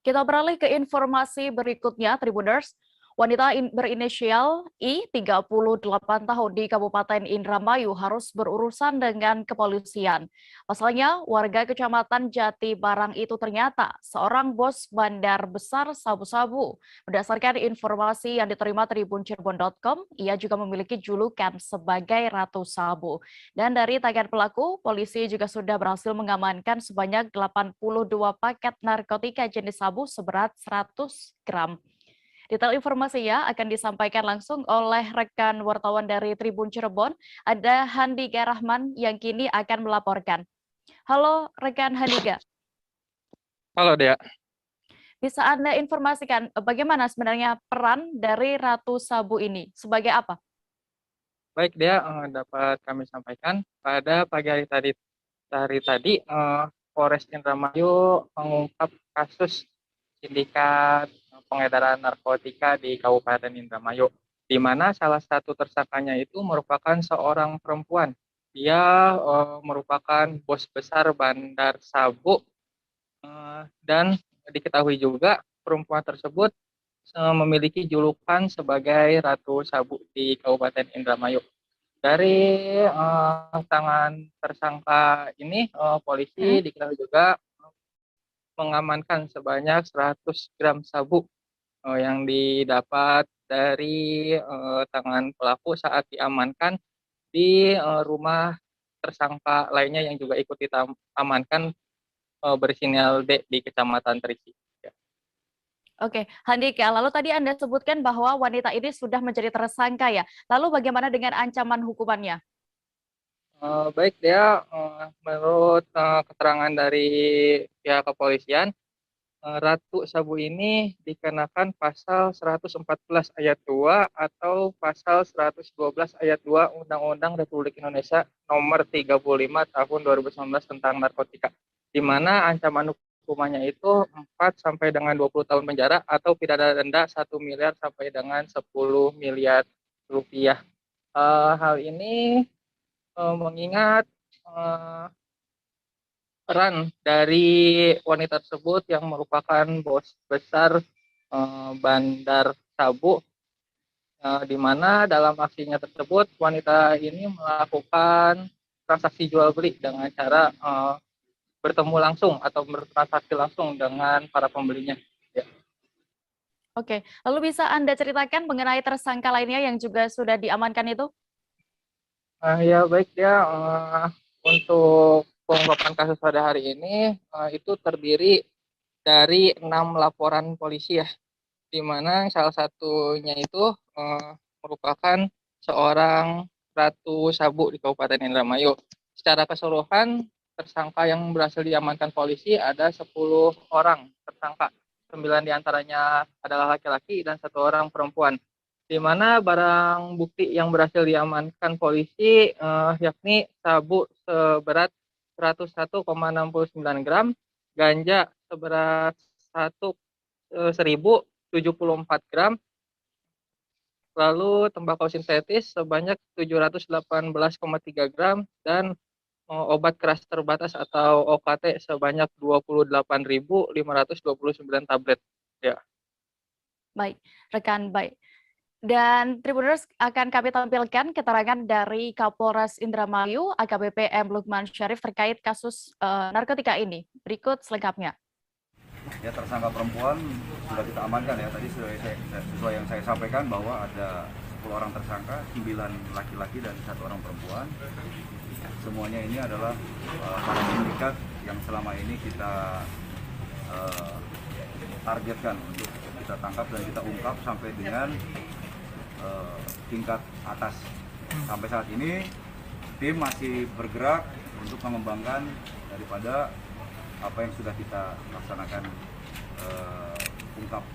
Kita beralih ke informasi berikutnya, Tribuners. Wanita berinisial I, 38 tahun di Kabupaten Indramayu harus berurusan dengan kepolisian. Pasalnya, warga Kecamatan Jati Barang itu ternyata seorang bos bandar besar sabu-sabu. Berdasarkan informasi yang diterima tribuncirebon.com, ia juga memiliki julukan sebagai Ratu Sabu. Dan dari tangan pelaku, polisi juga sudah berhasil mengamankan sebanyak 82 paket narkotika jenis sabu seberat 100 gram. Detail informasinya akan disampaikan langsung oleh rekan wartawan dari Tribun Cirebon, ada Handika Rahman yang kini akan melaporkan. Halo rekan Handika. Halo Dea. Bisa Anda informasikan bagaimana sebenarnya peran dari Ratu Sabu ini? Sebagai apa? Baik Dea, dapat kami sampaikan pada pagi hari tadi Polres Indramayu mengungkap kasus sindikat pengedaran narkotika di Kabupaten Indramayu, di mana salah satu tersangkanya itu merupakan seorang perempuan. Dia merupakan bos besar bandar sabu dan diketahui juga perempuan tersebut memiliki julukan sebagai Ratu Sabu di Kabupaten Indramayu. Dari tangan tersangka ini, polisi diketahui juga mengamankan sebanyak 100 gram sabu yang didapat dari tangan pelaku saat diamankan di rumah tersangka lainnya yang juga ikut diamankan bersinyal D di Kecamatan Trisi. Oke, Handika, lalu tadi Anda sebutkan bahwa wanita ini sudah menjadi tersangka ya. Lalu bagaimana dengan ancaman hukumannya? Baik Dea, menurut keterangan dari pihak kepolisian, Ratu Sabu ini dikenakan pasal 114 ayat 2 atau pasal 112 ayat 2 Undang-Undang Republik Indonesia nomor 35 tahun 2019 tentang narkotika, di mana ancaman hukumannya itu 4 sampai dengan 20 tahun penjara atau pidana denda 1 miliar sampai dengan 10 miliar rupiah. Hal ini mengingat peran dari wanita tersebut yang merupakan bos besar bandar sabu, di mana dalam aksinya tersebut wanita ini melakukan transaksi jual beli dengan cara bertemu langsung atau bertransaksi langsung dengan para pembelinya. Ya. Oke, lalu bisa Anda ceritakan mengenai tersangka lainnya yang juga sudah diamankan itu? Ya baik ya, untuk pengungkapan kasus pada hari ini itu terdiri dari 6 laporan polisi ya, di mana salah satunya itu merupakan seorang Ratu Sabu di Kabupaten Indramayu. Secara keseluruhan, tersangka yang berhasil diamankan polisi ada 10 orang tersangka. 9 diantaranya adalah laki-laki dan 1 orang perempuan. Di mana barang bukti yang berhasil diamankan polisi yakni sabu seberat 101,69 gram, ganja seberat 1.074 gram, lalu tembakau sintetis sebanyak 718,3 gram, dan obat keras terbatas atau OKT sebanyak 28.529 tablet. Ya. Baik, rekan baik. Dan Tribuners akan kami tampilkan keterangan dari Kapolres Indramayu AKBP M. Lukman Syarif terkait kasus narkotika ini. Berikut selengkapnya. Ya, tersangka perempuan sudah kita amankan ya. Tadi sesuai yang saya sampaikan bahwa ada 10 orang tersangka, 9 laki-laki dan 1 orang perempuan. Semuanya ini adalah para sindikat yang selama ini kita targetkan untuk kita tangkap dan kita ungkap sampai dengan tingkat atas. Sampai saat ini tim masih bergerak untuk mengembangkan daripada apa yang sudah kita laksanakan ungkap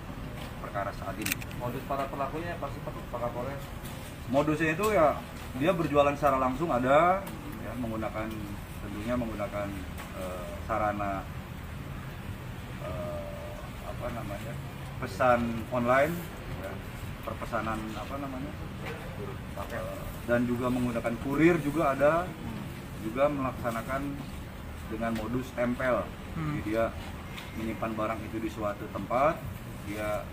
perkara saat ini. Modus para pelakunya pasti Pak Kapolres? Modusnya itu ya dia berjualan secara langsung ada, ya, tentunya menggunakan sarana pesan online, ya, perpesanan dan juga menggunakan kurir juga ada, juga melaksanakan dengan modus tempel. Jadi dia menyimpan barang itu di suatu tempat, dia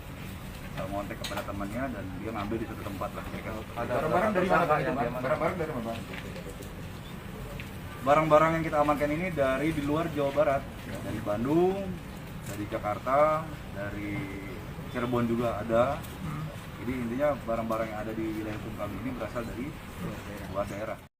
ngontek kepada temannya dan dia ngambil di suatu tempat lah. Ada barang-barang dari mana Pak? Barang-barang dari mana? Barang-barang yang kita amankan ini dari di luar Jawa Barat, dari Bandung, dari Jakarta, dari Cirebon juga ada. Jadi intinya barang-barang yang ada di wilayah hukum kami ini berasal dari luar daerah.